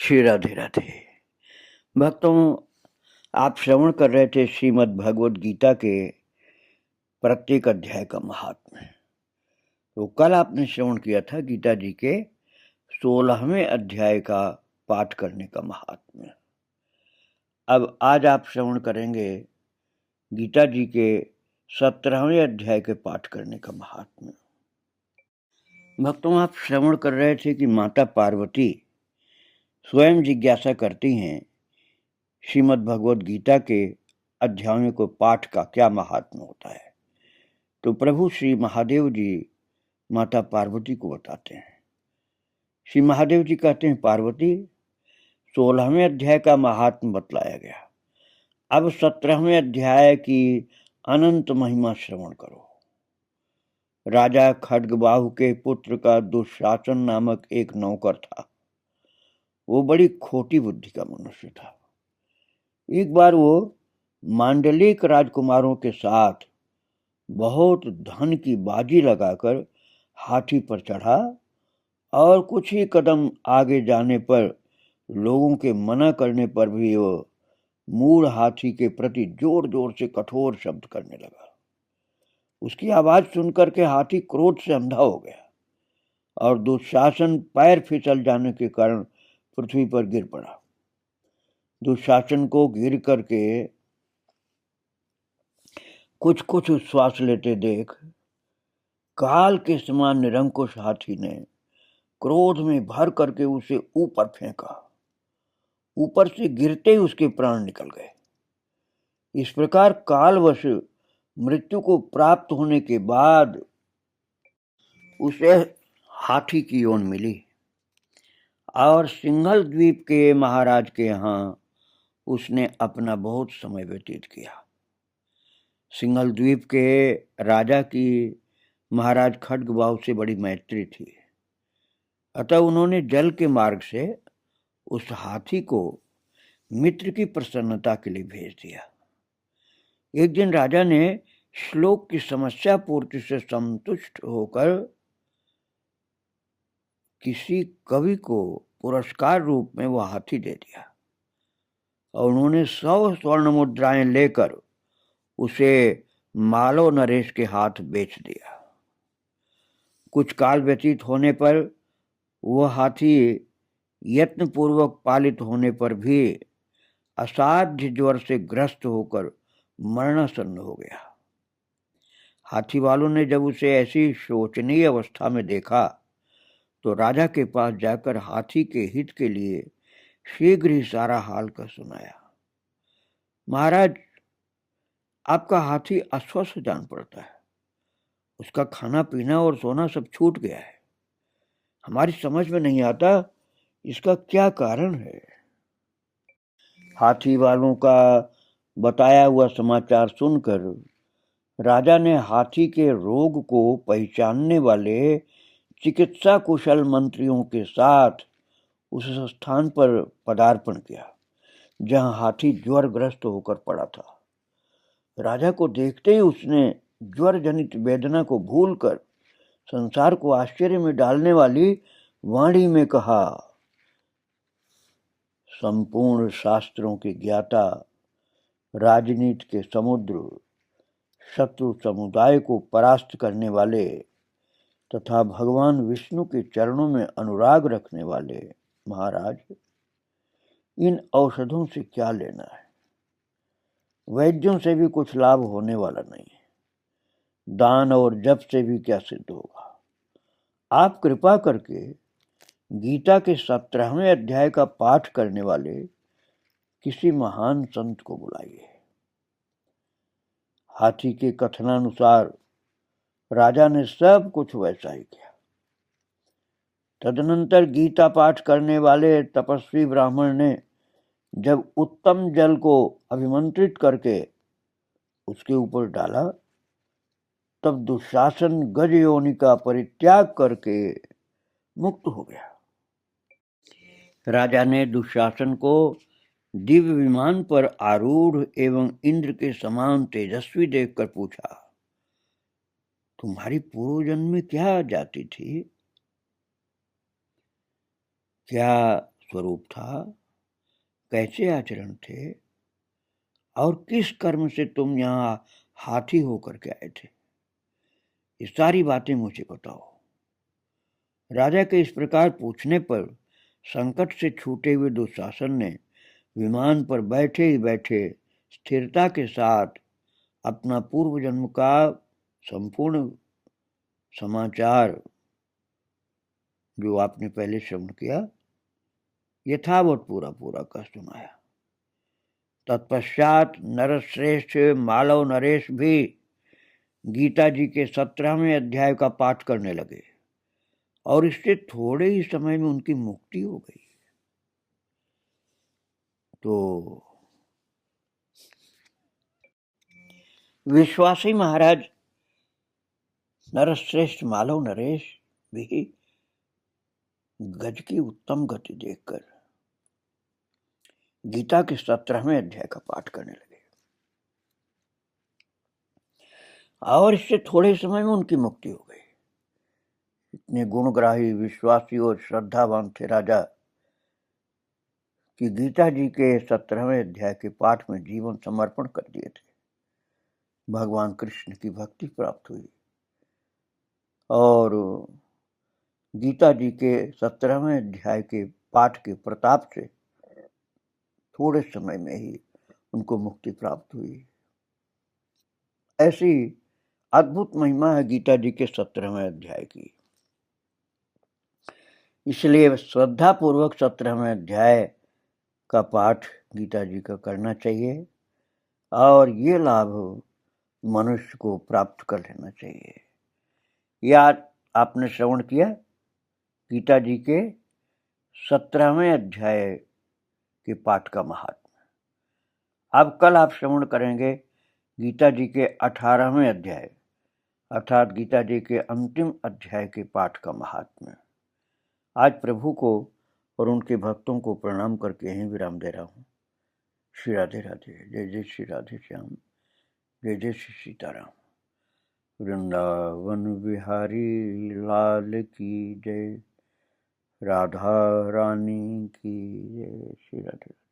श्री राधे राधे। भक्तों, आप श्रवण कर रहे थे श्रीमद् भगवद गीता के प्रत्येक अध्याय का महात्म्य। तो कल आपने श्रवण किया था गीता जी के 16वें अध्याय का पाठ करने का महात्म्य। अब आज आप श्रवण करेंगे गीता जी के 17वें अध्याय के पाठ करने का महात्म्य। भक्तों, आप श्रवण कर रहे थे कि माता पार्वती स्वयं जिज्ञासा करती हैं श्रीमद् भगवद गीता के अध्यायों को पाठ का क्या महात्म्य होता है। तो प्रभु श्री महादेव जी माता पार्वती को बताते हैं। श्री महादेव जी कहते हैं, पार्वती 16वें अध्याय का महात्म्य बतलाया गया, अब 17वें अध्याय की अनंत महिमा श्रवण करो। राजा खड्गबाहु के पुत्र का दुशासन नामक एक नौकर था। वो बड़ी खोटी बुद्धि का मनुष्य था। एक बार वो मांडलिक राजकुमारों के साथ बहुत धन की बाजी लगाकर हाथी पर चढ़ा और कुछ ही कदम आगे जाने पर लोगों के मना करने पर भी वो मूढ़ हाथी के प्रति जोर जोर से कठोर शब्द करने लगा। उसकी आवाज सुनकर के हाथी क्रोध से अंधा हो गया और दुशासन पैर फिसल जाने के कारण पृथ्वी पर गिर पड़ा। दुशासन को गिर करके कुछ कुछ श्वास लेते देख काल के समान निरंकुश हाथी ने क्रोध में भर करके उसे ऊपर फेंका। ऊपर से गिरते ही उसके प्राण निकल गए। इस प्रकार कालवश मृत्यु को प्राप्त होने के बाद उसे हाथी की योन मिली और सिंघल द्वीप के महाराज के यहाँ उसने अपना बहुत समय व्यतीत किया। सिंघल द्वीप के राजा की महाराज खड्गबाहु से बड़ी मैत्री थी, अतः उन्होंने जल के मार्ग से उस हाथी को मित्र की प्रसन्नता के लिए भेज दिया। एक दिन राजा ने श्लोक की समस्या पूर्ति से संतुष्ट होकर किसी कवि को पुरस्कार रूप में वह हाथी दे दिया और उन्होंने 100 स्वर्ण मुद्राएं लेकर उसे मालो नरेश के हाथ बेच दिया। कुछ काल व्यतीत होने पर वह हाथी यत्नपूर्वक पालित होने पर भी असाध्य ज्वर से ग्रस्त होकर मरणासन्न हो गया। हाथी वालों ने जब उसे ऐसी शोचनीय अवस्था में देखा तो राजा के पास जाकर हाथी के हित के लिए शीघ्र ही सारा हाल का सुनाया। महाराज, आपका हाथी अस्वस्थ जान पड़ता है, उसका खाना पीना और सोना सब छूट गया है। हमारी समझ में नहीं आता इसका क्या कारण है। हाथी वालों का बताया हुआ समाचार सुनकर राजा ने हाथी के रोग को पहचानने वाले चिकित्सा कुशल मंत्रियों के साथ उस स्थान पर पदार्पण किया जहां हाथी ज्वरग्रस्त होकर पड़ा था। राजा को देखते ही उसने ज्वर जनित वेदना को भूलकर संसार को आश्चर्य में डालने वाली वाणी में कहा, संपूर्ण शास्त्रों के ज्ञाता, राजनीति के समुद्र, शत्रु समुदाय को परास्त करने वाले तथा भगवान विष्णु के चरणों में अनुराग रखने वाले महाराज, इन औषधों से क्या लेना है। वैद्यों से भी कुछ लाभ होने वाला नहीं है, दान और जप से भी क्या सिद्ध होगा। आप कृपा करके गीता के 17वें अध्याय का पाठ करने वाले किसी महान संत को बुलाइए। हाथी के कथनानुसार राजा ने सब कुछ वैसा ही किया। तदनंतर गीता पाठ करने वाले तपस्वी ब्राह्मण ने जब उत्तम जल को अभिमंत्रित करके उसके ऊपर डाला तब दुशासन गज योनि का परित्याग करके मुक्त हो गया। राजा ने दुशासन को दिव्य विमान पर आरूढ़ एवं इंद्र के समान तेजस्वी देखकर पूछा, तुम्हारी पूर्व जन्म में क्या जाति थी? क्या स्वरूप था, कैसे आचरण थे और किस कर्म से तुम यहाँ हाथी होकर के आए थे, ये सारी बातें मुझे बताओ। राजा के इस प्रकार पूछने पर संकट से छूटे हुए दुशासन ने विमान पर बैठे ही बैठे स्थिरता के साथ अपना पूर्व जन्म का संपूर्ण समाचार जो आपने पहले श्रवण किया यथावत पूरा का सुनाया। तत्पश्चात नरश्रेष्ठ मालव नरेश भी गीता जी के 17वें अध्याय का पाठ करने लगे और इससे थोड़े ही समय में उनकी मुक्ति हो गई। तो विश्वासी महाराज नरश्रेष्ठ मालव नरेश भी गज की उत्तम गति देखकर गीता के 17वें अध्याय का पाठ करने लगे और इससे थोड़े समय में उनकी मुक्ति हो गई। इतने गुणग्राही विश्वासी और श्रद्धावान थे राजा कि गीता जी के 17वें अध्याय के पाठ में जीवन समर्पण कर दिए थे। भगवान कृष्ण की भक्ति प्राप्त हुई और गीता जी के 17वें अध्याय के पाठ के प्रताप से थोड़े समय में ही उनको मुक्ति प्राप्त हुई। ऐसी अद्भुत महिमा है गीता जी के 17वें अध्याय की। इसलिए श्रद्धा पूर्वक 17वें अध्याय का पाठ गीता जी का करना चाहिए और ये लाभ मनुष्य को प्राप्त कर लेना चाहिए। या आपने श्रवण किया गीता जी के 17वें अध्याय के पाठ का महात्म्य। अब कल आप श्रवण करेंगे गीता जी के 18वें अध्याय अर्थात गीता जी के अंतिम अध्याय के पाठ का महात्म्य। आज प्रभु को और उनके भक्तों को प्रणाम करके यहीं विराम दे रहा हूँ। श्री राधे राधे। जय जय श्री राधे श्याम। जय जय श्री सीताराम। वृंदावन बिहारी लाल की जय। राधा रानी की जय। श्री राधे।